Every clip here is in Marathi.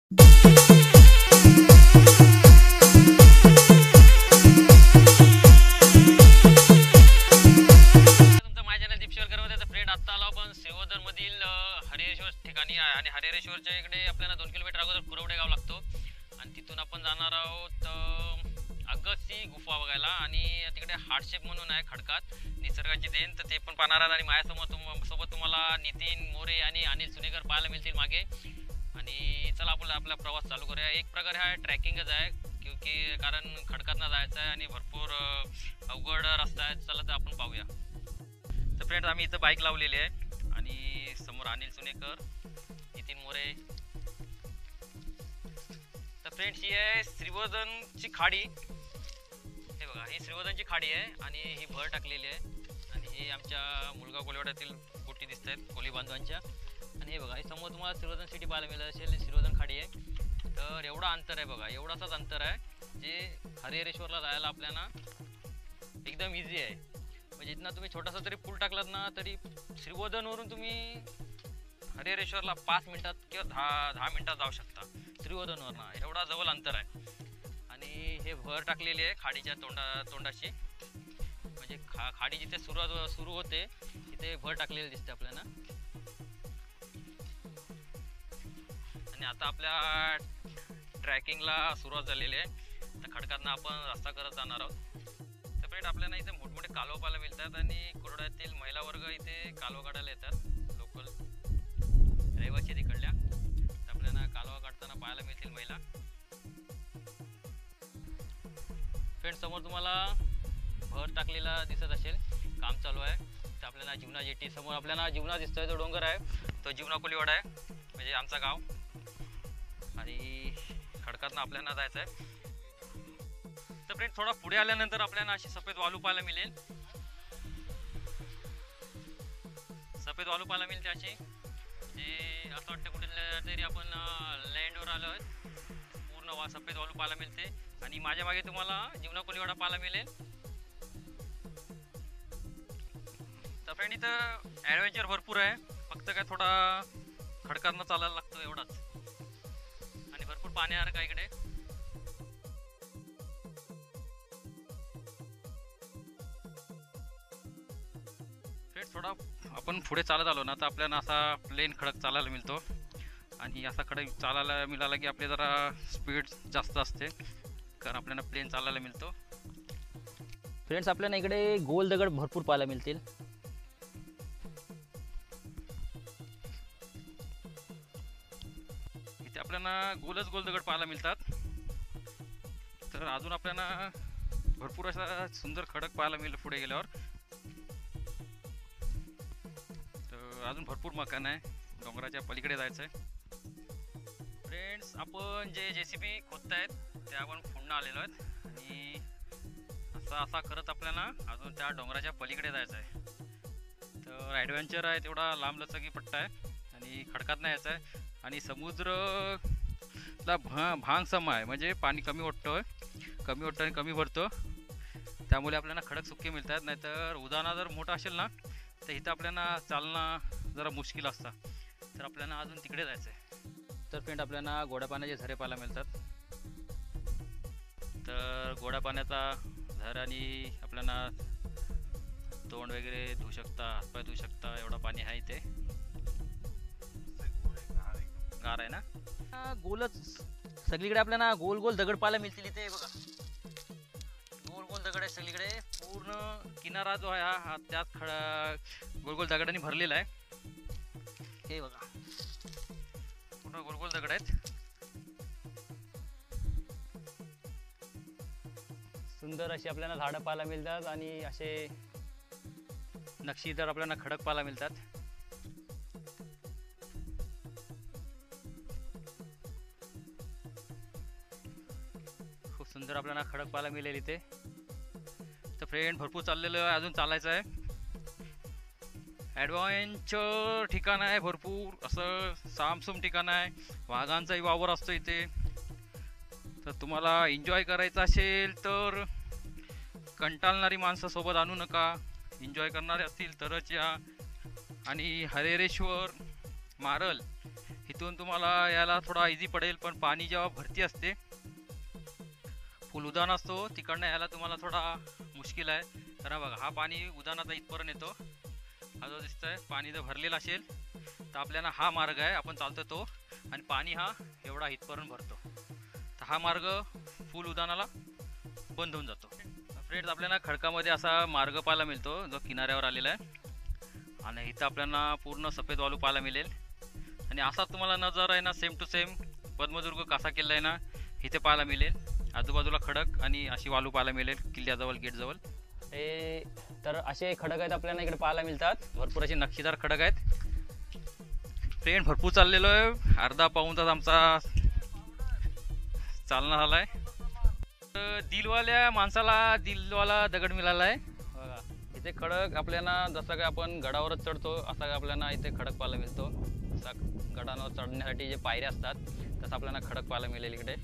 फ्रेंड आता आलो आपण श्रीवर्धन मधील हरिहरेश्वर ठिकाणी आहे आणि हरिहरेश्वरच्या इकडे आपल्याला 2 किलोमीटर अगोदर कुरवडे गाव लागतो आणि तिथून आपण जाणार आहोत अगस्ती गुफा बघायला आणि तिकडे हार्डशेप म्हणून आहे खडकात निसर्गाची देण, तर ते पण पाहणार आहात आणि माझ्यासमोर सोबत तुम्हाला नितीन मोरे आणि अनिल सुनेकर पाहायला मिळतील मागे. आणि चला आपला प्रवास चालू करूया. एक प्रकारे हा ट्रॅकिंगच आहे क्योंकि कारण खडकातनं जायचं आहे आणि भरपूर अवघड रस्ता आहे. चला तर आपण पाहूया. तर फ्रेंड्स आम्ही इथं बाईक लावलेली आहे आणि समोर अनिल सुनेकर, नितीन मोरे. तर फ्रेंड्स ही आहे श्रीवर्धनची खाडी. हे बघा, ही श्रीवर्धनची खाडी आहे आणि ही भर टाकलेली आहे आणि हे आमच्या मुलगा कोलीवाड्यातील गोटी दिसत आहेत कोली बांधवांच्या. आणि हे बघा, हे समोर तुम्हाला श्रीवर्धन सिटी पाहायला मिळत असेल. श्रीवर्धन खाडी आहे. तर एवढा अंतर आहे बघा, एवढासाच अंतर आहे जे हरिहरेश्वरला जायला आपल्याला एकदम इझी आहे. म्हणजे इथनं तुम्ही छोटासा जरी पूल टाकलात ना तरी श्रीवर्धनवरून तुम्ही हरिहरेश्वरला 5 मिनिटात किंवा 10 मिनिटात जाऊ शकता श्रीवर्धनवरनं. एवढा जवळ अंतर आहे. आणि हे भर टाकलेली आहे खाडीच्या तोंडाशी. म्हणजे खाडी जिथे सुरू होते तिथे भर टाकलेली दिसते आपल्याला. आणि आता आपल्या ट्रॅकिंगला सुरुवात झालेली आहे. तर खडकातनं आपण रस्ता करत जाणार आहोत. फ्रेंड आपल्याला इथे मोठमोठे कालवा पाहायला मिळतात आणि कुरवड्यातील महिला वर्ग इथे कालवा काढायला येतात. लोकल रहिवासी तिकडल्या. तर आपल्याला कालवा काढताना पाहायला मिळतील महिला. फ्रेंड समोर तुम्हाला भर टाकलेला दिसत असेल, काम चालू आहे. तर आपल्याला जीवना जेटी समोर आपल्याला जीवना दिसतोय. तो डोंगर आहे तो जीवना कोलीवाडा आहे, म्हणजे आमचा गाव. आणि खडकातनं आपल्याला जायचं आहे. तर फ्रेंड थोडा पुढे आल्यानंतर आपल्याला अशी सफेद वालू पाहायला मिळेल. सफेद वालू पाहायला मिळते अशी, जे असं वाटतं कुठे तरी आपण लँडवर आलो आहे. पूर्ण सफेद वालू पाहायला मिळते. आणि माझ्या मागे तुम्हाला जीवना कोलीवाडा पाहायला मिळेल. तर फ्रेंड इथं ॲडव्हेंचर भरपूर आहे, फक्त काय थोडा खडकातनं चालायला लागतो एवढाच. आणि भरपूर पाण्यासारखं इकडे. थोडा आपण पुढे चालत आलो ना तर आपल्याला असा प्लेन खडक चालायला मिळतो. आणि असा खडक चालायला मिळाला की आपले जरा स्पीड जास्त असते, कारण आपल्याला प्लेन चालायला मिळतो. फ्रेंड्स आपल्याला इकडे गोल दगड भरपूर पाहायला मिळतील. इथे आपल्याला गोल दगड पाहायला मिळतात. तर अजून आपल्याला भरपूर असा सुंदर खडक पाहायला मिळेल पुढे गेल्यावर. अजून भरपूर मकान आहे, डोंगराच्या पलीकडे जायचं आहे. फ्रेंड्स आपण जे JCB खोदतायत ते आपण पुन्हा आलेलो आहेत आणि असा करत आपल्याला अजून त्या डोंगराच्या पलीकडे जायचं आहे. तर ॲडव्हेंचर आहे, तेवढा लांब लचकी पट्टा आहे आणि खडकात नाही यायचं आहे. आणि समुद्रला भांग सम आहे, म्हणजे पाणी कमी ओढतो आणि कमी भरतो. त्यामुळे आपल्याला खडक सुके मिळतात. नाहीतर उदाहरण जर मोठा असेल ना तर इथं आपल्याला चालणं जरा मुश्किल असतं. तर आपल्याला अजून तिकडे जायचं आहे. तर फ्रेंड आपल्याला गोड्या पाण्याचे झरे पाहायला मिळतात. तर गोड्या पाण्याचा झऱ्याने आपल्याला तोंड वगैरे धुवू शकता, हातपाय धुवू शकता, एवढा पाणी आहे इथे. गार आहे ना. गोलच सगळीकडे आपल्याला गोल दगड पाहायला मिळतील इथे. बघा गोल दगड आहे सगळीकडे. पूर्ण किनारा जो आहे हा त्यात गोल दगडांनी भरलेला आहे. हे बघा पूर्ण गोल दगड आहेत. सुंदर अशी आपल्याला झाडं पाहायला मिळतात आणि असे नक्षीदार आपल्याला खडक पाहायला मिळतात. खूप सुंदर आपल्याला खडक पाहायला मिळेल इथे. तर फ्रेंड भरपूर चाललेलं आहे, अजून चालायचं आहे. ॲडव्हेंचर ठिकाण आहे, भरपूर असं सामसूम ठिकाण आहे. वाघांचाही वावर असतो इथे. तर तुम्हाला एन्जॉय करायचं असेल तर कंटाळणारी माणसं सोबत आणू नका. एन्जॉय करणारे असतील तरच या. आणि हरिहरेश्वर मारल इथून तुम्हाला यायला थोडा इझी पडेल, पण पाणी जेव्हा भरती असते, फुल उधाण असतो, तिकडनं यायला तुम्हाला थोडा मुश्किल आहे. तर बघा हा पाणी उधाणाचा इथपर्यंत येतो. हा जो दिसतोय पाणी जर भरलेला असेल तर आपल्याला हा मार्ग आहे, आपण चालतो तो, आणि पाणी हा एवढा इथपर्यंत भरतो. तर हा मार्ग फुल उधाणाला बंद होऊन जातो. फ्रेंड्स, आपल्याला खडकामध्ये असा मार्ग पाहायला मिळतो जो किनाऱ्यावर आलेला आहे, आणि इथं आपल्याला पूर्ण सफेद वालू पाहायला मिळेल. आणि असाच तुम्हाला नजारा आहे ना, सेम टू सेम पद्मदुर्ग कासा किल्ला आहे ना, इथे पाहायला मिळेल. आजूबाजूला खडक आणि अशी वालू पाहायला मिळेल किल्ल्याजवळ, गेटजवळ. हे तर असे खडक आहेत आपल्याला इकडे पाहायला मिळतात. भरपूर असे नक्षीदार खडक आहेत. ट्रेन भरपूर चाललेलो आहे, अर्धा पाऊण तास आमचा चालना झाला आहे. दिलवाल्या माणसाला दिलवाला दगड मिळाला आहे बघा. इथे खडक आपल्याला जसं काय आपण गडावरच चढतो असा आपल्याला इथे खडक पाहायला मिळतो. असा गडावर चढण्यासाठी जे पायऱ्या असतात तसं आपल्याला खडक पाहायला मिळेल इकडे.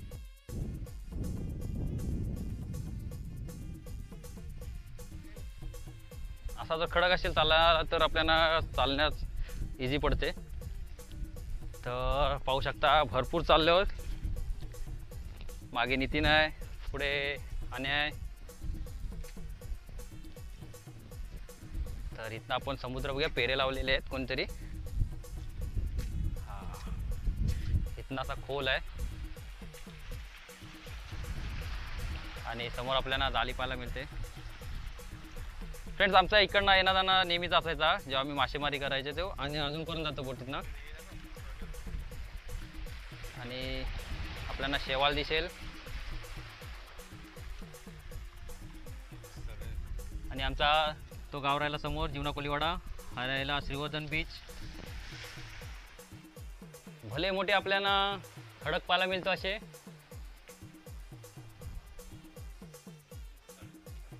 असा जर खडक असेल चालला तर आपल्याला चालण्यास इझी पडते. तर पाहू शकता भरपूर चालल्यावर मागे नितीन आहे, पुढे आणि आहे. तर इथं आपण समुद्र बघूया, पेरे लावलेले आहेत कोणतरी. हा, इथं असा खोल आहे आणि समोर आपल्याला जाळी पाहायला मिळते. फ्रेंड्स, आमचा इकडनं येणं जाणं नेहमीच असायचा जेव्हा आम्ही मासेमारी करायचे तेव्हा, आणि अजून पर्यंत जातो बोटीतनं. आणि आपल्याला शेवाळ दिसेल आणि आमचा तो गाव राहिला समोर जीवना कोलीवाडा, हा राहिला श्रीवर्धन बीच. भले मोठे आपल्याला खडक पाहायला मिळतो असे.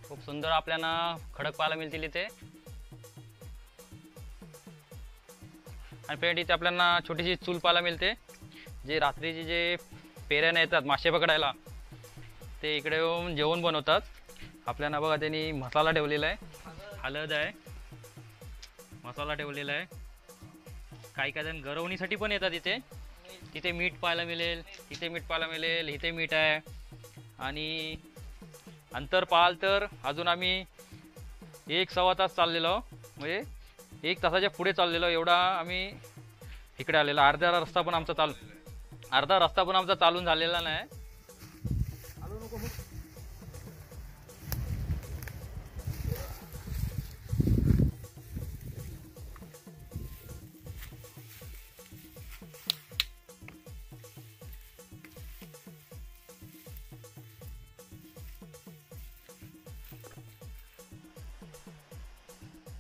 खूप सुंदर आपल्याला खडक पाहायला मिळतील इथे. आणि फ्रेंड, इथे आपल्याला छोटीशी चूल पाहायला मिळते. जे रात्रीचे जे पेऱ्याने येतात मासे पकडायला ते इकडे येऊन जेवण बनवतात. आपल्याला बघा त्यांनी मसाला ठेवलेला आहे, हळद आहे, मसाला ठेवलेला आहे. काही काही जण गरवणीसाठी पण येतात इथे. तिथे मीठ पाहायला मिळेल, तिथे मीठ पाहायला मिळेल, इथे मीठ आहे. आणि अंतर पाहाल तर अजून आम्ही 1-1.25 तास चाललेलो, म्हणजे 1 तासाच्या पुढे चाललेलो. एवढा आम्ही इकडे आलेलो. अर्धा रस्ता पण आमचा चालून झालेला नाही.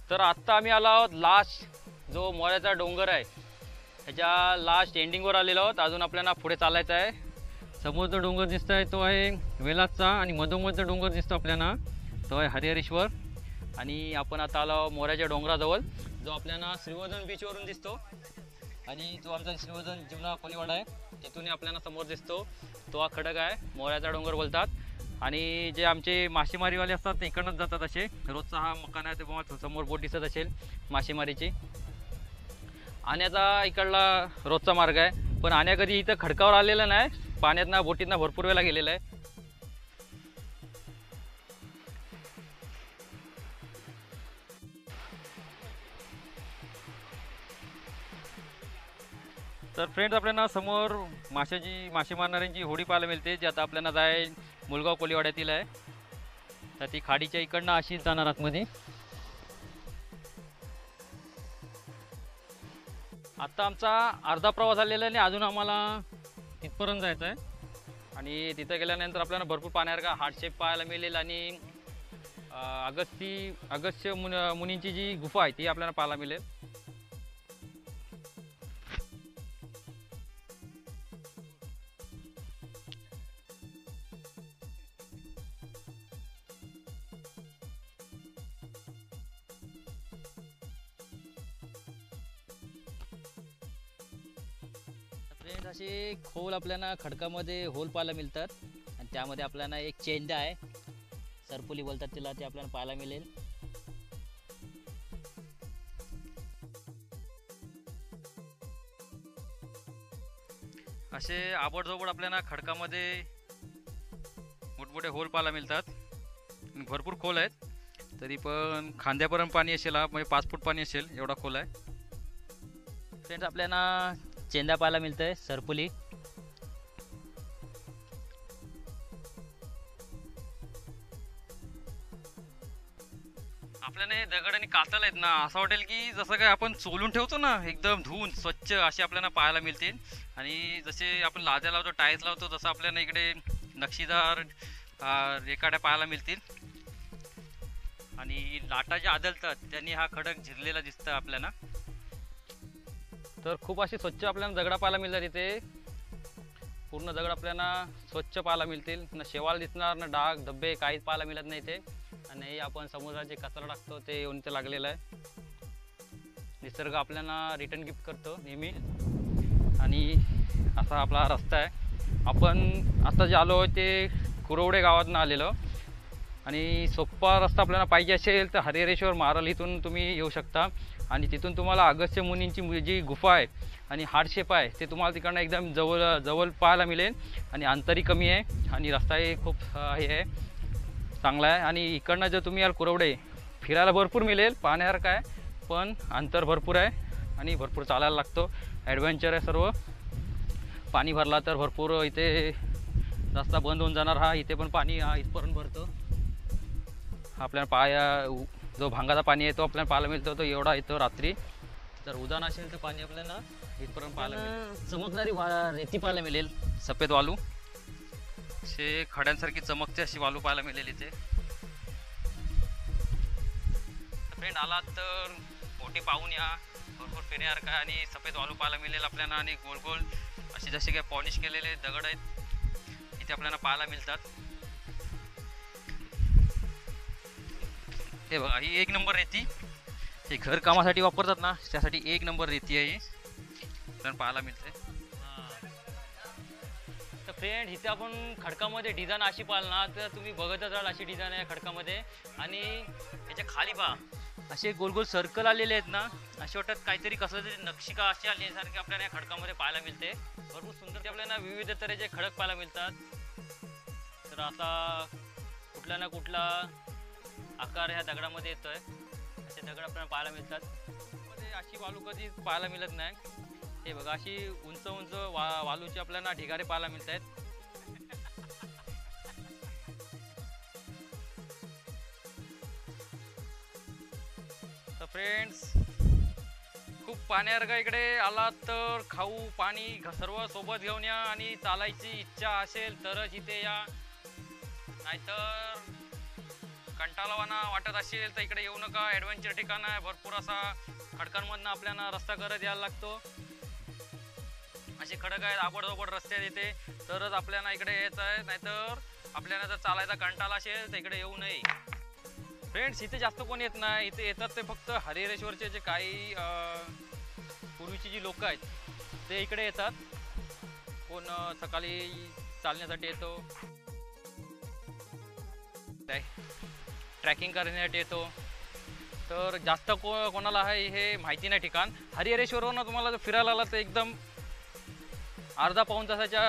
तर आत्ता आम्ही आलो आहोत लास्ट जो मोऱ्याचा डोंगर आहे त्याच्या लास्ट एंडिंगवर आलेलो आहोत. अजून आपल्याला पुढे चालायचं आहे. समोर जो डोंगर दिसतो आहे तो आहे वेलाचा, आणि मधोमध जो डोंगर दिसतो आपल्याला तो आहे हरिहरेश्वर. आणि आपण आता आलो मोऱ्याच्या डोंगराजवळ जो आपल्याला श्रीवर्धन बीचवरून दिसतो. आणि जो आमचा श्रीवर्धन जीवना कोलीवाडा आहे तिथून आपल्याला समोर दिसतो तो हा खडक आहे, मोऱ्याचा डोंगर बोलतात. आणि जे आमचे मासेमारीवाले असतात ते इकडनंच जातात. असे रोजचा हा मकान आहे ते समोर बोट दिसत असेल मासेमारीची. आण्याचा इकडला रोजचा मार्ग आहे, पण आण्या कधी इथं खडकावर आलेला नाही, पाण्यातनं बोटीतनं भरपूर वेळा गेलेला आहे. तर फ्रेंड्स, आपल्याला समोर मासे मारणाऱ्यांची होडी पाहायला मिळते, जी आता आपल्याला जाय मुलगाव कोलीवाड्यातील आहे. तर ती खाडीच्या इकडनं अशीच जाणार आतमध्ये. आता आमचा अर्धा प्रवास झालेला आहे आणि अजून आम्हाला तिथपर्यंत जायचं आहे. आणि तिथं गेल्यानंतर आपल्याला भरपूर पाण्यासारखा हार्डशेप पाहायला मिळेल. आणि अगस्त्य मुनींची जी गुफा आहे ती आपल्याला पाहायला मिळेल. फ्रेंड्स, असे खोल आपल्याला खडकामध्ये होल पाहायला मिळतात. आणि त्यामध्ये आपल्याला एक चेंडा आहे, सरपुली बोलतात तिला, ते आपल्याला पाहायला मिळेल. असे आबडधोबड आपल्याला खडकामध्ये मोठमोठे होल पाहायला मिळतात. भरपूर खोल आहेत, तरी पण खांद्यापर्यंत पाणी असेल, म्हणजे 5 फूट पाणी असेल एवढा खोल आहे. फ्रेंड्स आपल्याला चेंदा पाहायला मिळतंय, सरपुली. आपल्याला हे दगड आणि कातल आहेत ना, असं वाटेल की जसं काय आपण चोलून ठेवतो ना, एकदम धुवून स्वच्छ असे आपल्याला पाहायला मिळतील. आणि जसे आपण लाद्या लावतो, टाईल्स लावतो, तसं आपल्याला इकडे नक्षीदार रेखाड्या पाहायला मिळतील. आणि लाटा ज्या आदलतात त्यांनी हा खडक झिरलेला दिसतं आपल्याला. तर खूप अशी स्वच्छ आपल्याला दगडा पाहायला मिळतात इथे. पूर्ण दगड आपल्याला स्वच्छ पाहायला मिळतील, ना शेवाळ दिसणार, ना डाग धब्बे काहीच पाहायला मिळत नाही इथे. आणि आपण समुद्राचे कचरा टाकतो ते येऊन इथे लागलेलं आहे. निसर्ग आपल्याला रिटर्न गिफ्ट करतो नेहमी. आणि असा आपला रस्ता आहे. आपण आता जे आलो ते कुरवडे गावातून आलेलो. आणि सोपा रस्ता आपल्याला पाहिजे असेल तर हरिहरेश्वर मारल इथून तुम्ही येऊ शकता. आणि तिथून तुम्हाला अगस्त्य मुनींची जी गुफा आहे आणि हार्डशेप आहे ते तुम्हाला तिकडनं एकदम जवळ पाहायला मिळेल. आणि अंतरही कमी आहे आणि रस्ताही खूप हे आहे, चांगला आहे. आणि इकडनं जर तुम्ही याल कुरवडे, फिरायला भरपूर मिळेल, पाहण्यासारखं आहे, पण अंतर भरपूर आहे आणि भरपूर चालायला लागतो. ॲडव्हेंचर आहे सर्व. पाणी भरला तर भरपूर इथे रस्ता बंद होऊन जाणार. हा इथे पण पाणी इथपर्यंत भरतो. आपल्याला जो भांगाचा पाणी आहे तो आपल्याला पाहायला मिळतो, तो एवढा येतो रात्री. जर उदान असेल तर पाणी आपल्याला इथपर्यंत पाहायला मिळेल. चमकणारी रेती पाहायला मिळेल, सफेद वालू, असे खड्यांसारखी चमकते अशी वालू पाहायला मिळेल इथे. फ्रेंड आलात तर बोटी पाहून या, भरपूर फिरण्यासारखं आहे. आणि सफेद वालू पाहायला मिळेल आपल्याला. आणि गोल गोल असे जसे काही पॉलिश केलेले दगड आहेत इथे आपल्याला पाहायला मिळतात. हे बघा, ही 1 नंबर रेती. हे घर कामासाठी वापरतात ना, त्यासाठी 1 नंबर रेती आहे ही, आपल्याला पाहायला मिळते. तर फ्रेंड इथे आपण खडकामध्ये डिझाईन अशी पाहाल ना तर तुम्ही बघतच राहाल, अशी डिझाईन आहे खडकामध्ये. आणि याच्या खाली पहा असे गोल गोल सर्कल आलेले आहेत ना, असे वाटतात काहीतरी कसं तरी नक्षिका अशी आल्यासारखी आपल्याला या खडकामध्ये पाहायला मिळते. भरपूर सुंदर ते आपल्याला विविध तऱ्हेचे खडक पाहायला मिळतात. तर आता कुठला ना कुठला आकार ह्या दगडामध्ये येतोय, असे दगड आपल्याला पाहायला मिळतात. मध्ये अशी वालू कधी पाहायला मिळत नाही. हे बघा, अशी उंच उंच वालूची आपल्याला ढिगारे पाहायला मिळत आहेत. तर फ्रेंड्स खूप पाण्यासारखं इकडे आलात तर खाऊ पाणी सर्व सोबत घेऊन या. आणि चालायची इच्छा असेल तरच इथे या, नाहीतर कंटाळवाना वाटत असेल तर इकडे येऊ नका. ॲडव्हेंचर ठिकाण आहे, भरपूर असा खडकांमधनं आपल्याला रस्ता करत यायला लागतो. असे खडक आहेत आबडधोबड रस्ते आहेत इथे, तरच आपल्याला इकडे यायचं आहे. नाहीतर आपल्याला जर चालायचा कंटाळा असेल तर इकडे येऊ नये. फ्रेंड्स इथे जास्त कोण येत नाही. इथे येतात ते फक्त हरिहरेश्वरचे जे काही पूर्वीची जी लोक आहेत ते इकडे येतात. कोण सकाळी चालण्यासाठी येतो, ट्रॅकिंग करण्यासाठी येतो. तर जास्त कोणाला आहे हे माहिती नाही ठिकाण. हरिहरेश्वरवरून तुम्हाला जर फिरायला आला तर एकदम अर्धा पाऊण तासाच्या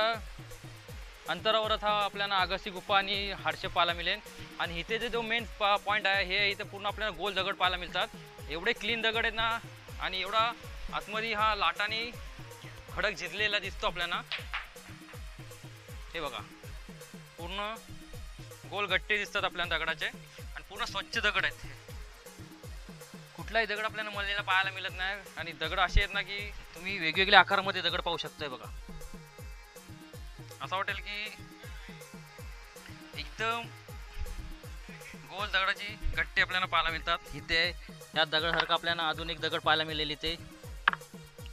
अंतरावरच हा आपल्याला अगस्ती गुफा आणि हार्डशेप पाहायला मिळेल. आणि इथे जे जो मेन पॉईंट आहे हे इथे पूर्ण आपल्याला गोल दगड पाहायला मिळतात. एवढे क्लीन दगड आहेत ना, आणि एवढा आतमध्ये हा लाटाने खडक झिरलेला दिसतो आपल्याला. हे बघा, पूर्ण गोल गट्टे दिसतात आपल्याला दगडाचे, आणि पूर्ण स्वच्छ दगड आहेत. कुठलाही दगड आपल्याला मळलेला पाहायला मिळत नाही. आणि दगड असे आहेत ना की तुम्ही वेगवेगळ्या आकारामध्ये दगड पाहू शकताय. बघा, असं वाटेल की एकदम गोल दगडाची गट्टे आपल्याला पाहायला मिळतात. इथे या दगडासारखं आपल्याला अजून एक दगड पाहायला मिळेल. इथे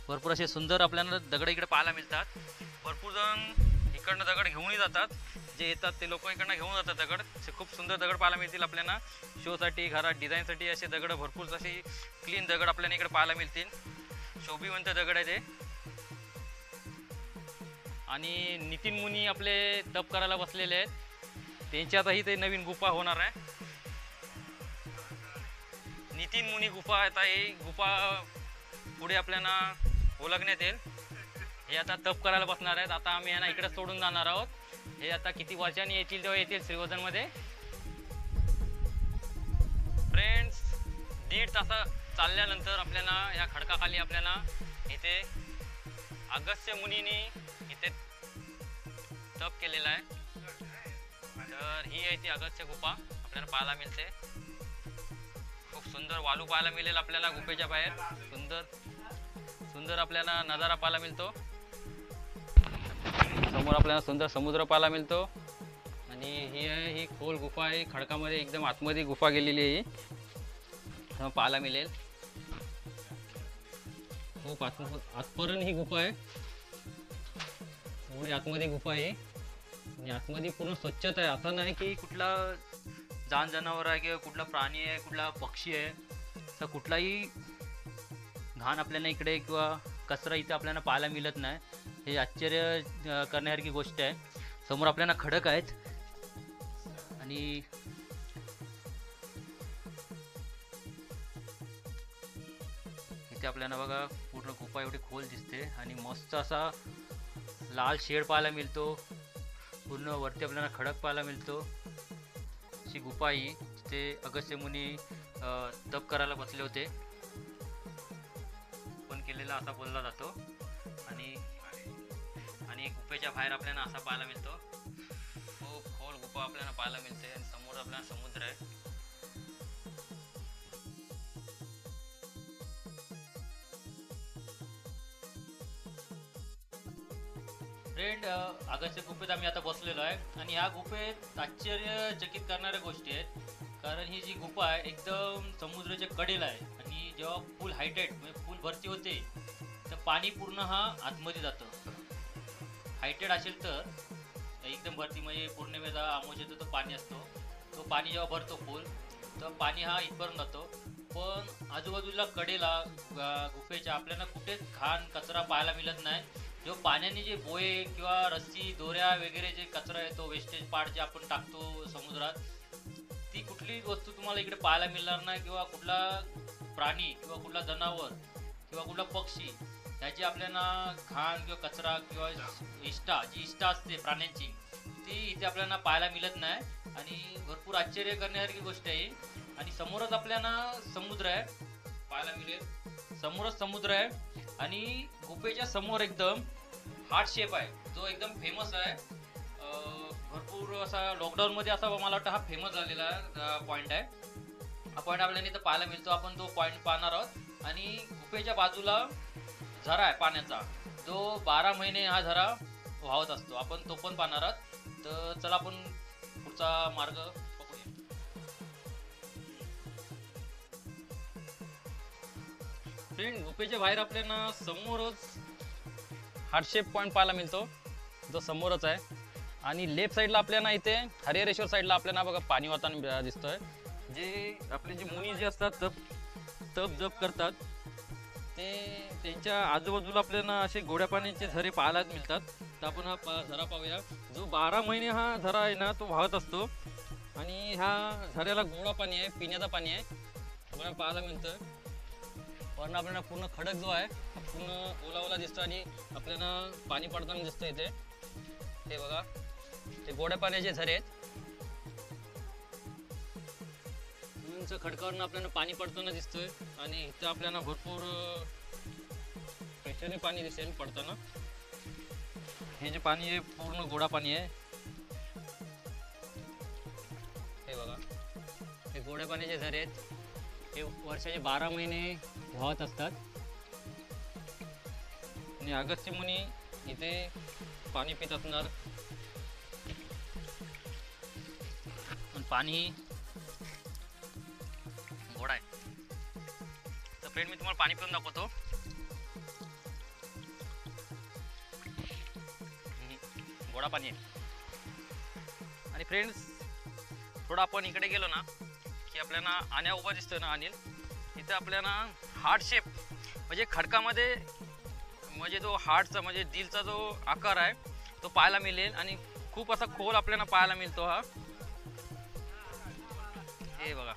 भरपूर असे सुंदर आपल्याला दगड इकडे पाहायला मिळतात. भरपूर जण इकडनं दगड घेऊनही जातात, जे येतात ते लोक इकडनं घेऊन जातात दगड. असे खूप सुंदर दगड पाहायला मिळतील आपल्याला. शोसाठी, घरात डिझाईनसाठी असे दगड, भरपूर असे क्लीन दगड आपल्याला इकडे पाहायला मिळतील. शोभिवंत दगड आहे ते. आणि नितीन मुनी आपले तप करायला बसलेले आहेत, त्यांच्यातही ते नवीन गुफा होणार आहे. नितीन मुनी गुफा. आता ही गुफा पुढे आपल्याला ओळखण्यात येईल. हे आता तप करायला बसणार आहेत. आता आम्ही यांना इकडे सोडून जाणार आहोत. हे आता किती वर्षांनी येतील तेव्हा येतील श्रीवर्धनमध्ये. फ्रेंड्स, 1.5 तास चालल्यानंतर आपल्याला या खडकाखाली आपल्याला इथे अगस्त्य मुनींनी इथे तप केलेला आहे. तर ही आहे ती अगस्त्य गुफा आपल्याला पाहायला मिळते. खूप सुंदर वालू पाहायला मिळेल आपल्याला गुफेच्या बाहेर. सुंदर आपल्याला नजारा पाहायला मिळतो. समोर आपल्याला सुंदर समुद्र पाहायला मिळतो. आणि ही आहे ही खोल गुफा आहे. खडकामध्ये एकदम आतमध्ये गुफा गेलेली आहे, पाहायला मिळेल. खूप आतपर्यंत ही गुफा आहे. एवढी आतमध्ये गुफा आहे आणि आतमध्ये पूर्ण स्वच्छता आहे. असं नाही की कुठला जनावर आहे किंवा कुठला प्राणी आहे, कुठला पक्षी आहे, तर कुठलाही घाण आपल्याला इकडे किंवा कचरा इथे आपल्याला पाहायला मिळत नाही. हे आश्चर्य करण्यासारखी गोष्ट आहे. समोर आपल्याला खडक आहेत आणि इथे आपल्याला बघा पूर्ण गुफा एवढी खोल दिसते आणि मस्त असा लाल शेड पाहायला मिळतो. पूर्ण वरती आपल्याला खडक पाहायला मिळतो. अशी गुफा ही तिथे अगस्त्य मुनी तप करायला बसले होते, पण केलेला असा बोलला जातो. आणि गुफेच्या बाहेर आपल्याला असा पाहायला मिळतो. खूप खोल गुफा आपल्याला पाहायला मिळते आणि समोर आपल्याला समुद्र आहे. फ्रेंड, अगस्त्य गुफेत आम्ही आता बसलेलो आहे आणि ह्या गुफेत आश्चर्यचकित करणाऱ्या गोष्टी आहेत. कारण ही जी गुफा आहे एकदम समुद्राच्या कडेला आहे आणि जेव्हा फुल हायटेड म्हणजे फुल भरती होते तर पाणी पूर्ण हा आतमध्ये जातं. हायटेड असेल तर एकदम भरती म्हणजे पौर्णिमेचा अमावस्येचा तो पाणी असतो, तो पाणी जेव्हा भरतो फुल तर पाणी हा इथपर्यंत जातो. पण आजूबाजूला कडेला गुफेच्या आपल्याला कुठेच घाण कचरा पाहायला मिळत नाही. जो पाण्याने जे बोये किंवा रस्सी दोऱ्या वगैरे जे कचरा येतो, वेस्टेज पार्ट जे आपण टाकतो समुद्रात, ती कुठली वस्तू तुम्हाला इकडे पाहायला मिळणार नाही. किंवा कुठला प्राणी किंवा कुठला जनावर किंवा कुठला पक्षी ह्याची आपल्याला घाण किंवा कचरा किंवा जी इष्टा असते प्राण्यांची ती इथे आपल्याला पाहायला मिळत नाही. आणि भरपूर आश्चर्य करण्यासारखी गोष्ट आहे. आणि समोरच आपल्याला समुद्र आहे पाहायला मिळेल. समोरच समुद्र आहे आणि गुफेच्या समोर एकदम हार्ट शेप आहे जो एकदम फेमस आहे. भरपूर असा लॉकडाऊनमध्ये असा मला वाटतं हा फेमस झालेला पॉईंट आहे. हा पॉईंट आपल्याला इथं पाहायला मिळतो. आपण तो पॉईंट पाहणार आहोत. आणि गुफेच्या बाजूला झरा आहे पाण्याचा, जो 12 महिने हा झरा वाहत असतो. आपण तो पण पाहणार आहोत. तर चला आपण पुढचा मार्ग पकडूया. फ्रेंड, गुफेच्या बाहेर आपल्याला समोरच हार्ट शेप पॉईंट पाहायला मिळतो जो समोरच आहे. आणि लेफ्ट साईडला आपल्याला इथे हरिहरेश्वर साईडला आपल्याला बघा पाणी वाहताना दिसतोय. जे आपले जे मुनी जे असतात तप जप करतात ते त्यांच्या आजूबाजूला आपल्याला असे गोड्या पाण्याचे झरे पाहायला मिळतात. तर आपण हा झरा पाहूया. जो 12 महिने हा झरा आहे ना तो वाहत असतो. आणि ह्या झऱ्याला गोडा पाणी आहे, पिण्याचं पाणी आहे आपल्याला पाहायला मिळतं. वरनं आपल्याला पूर्ण खडक जो आहे पूर्ण ओला दिसतो आणि आपल्याला पाणी पडताना दिसतं इथे. हे बघा, ते गोड्या पाण्याचे झरे आहेत. उंच खडकावरनं आपल्याला पाणी पडताना दिसतोय आणि इथं आपल्याला भरपूर प्रेशरने पाणी दिसेल पडताना. हे जे पाणी आहे पूर्ण गोडा पाणी आहे. हे बघा, हे गोड्या पाण्याचे झरे आहेत. हे वर्षाचे 12 महिने वाहत असतात. आणि अगस्त्य मुनी इथे पाणी पित असणार. पाणी गोडा आहे. तर फ्रेंड, मी तुम्हाला पाणी पिऊन दाखवतो. गोडा पाणी आहे. आणि फ्रेंड्स, थोडं आपण इकडे गेलो ना की आपल्याला आण्या उभा दिसतोय ना अनिल, इथे आपल्याला हार्ट शेप म्हणजे खडकामध्ये म्हणजे जो हार्टचा म्हणजे दिलचा जो आकार आहे तो पाहायला मिळेल. आणि खूप असा खोल आपल्याला पाहायला मिळतो हा. हे बघा,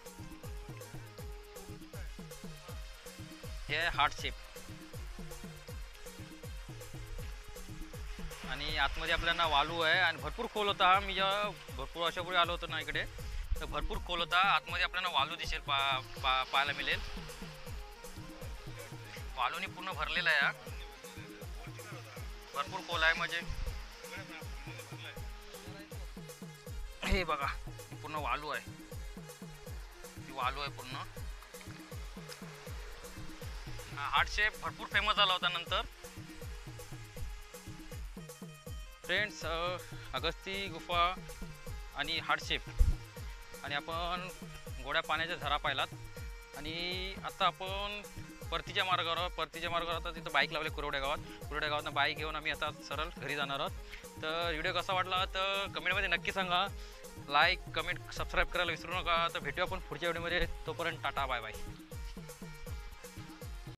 हे हार्ट शेप. आणि आतमध्ये आपल्याला वालू आहे आणि भरपूर खोल होता हा. मी जेव्हा भरपूर वर्षापूर्वी आलो होतो ना इकडे तर भरपूर खोल होता. आतमध्ये आपल्याला वालू दिसेल पाहायला मिळेल. वालूनी पूर्ण भरलेला आहे हा. भरपूर खोल आहे म्हणजे हे बघा पूर्ण वालू आहे. ही वालू आहे पूर्ण. हार्ट शेप भरपूर फेमस झाला होता नंतर. फ्रेंड्स अगस्ती गुफा आणि हार्ट शेप आणि आपण गोड्या पाण्याच्या झरा पाहिलात. आणि आता आपण परतीच्या मार्गावर आता तिथं बाईक लावले कुरवड्या गावातनं बाईक घेऊन आम्ही आता सरळ घरी जाणार आहोत. तर व्हिडिओ कसा वाटला तर कमेंटमध्ये नक्की सांगा. लाईक कमेंट सबस्क्राईब करायला विसरू नका. तर भेटूया आपण पुढच्या व्हिडिओमध्ये. तोपर्यंत टाटा बाय बाय.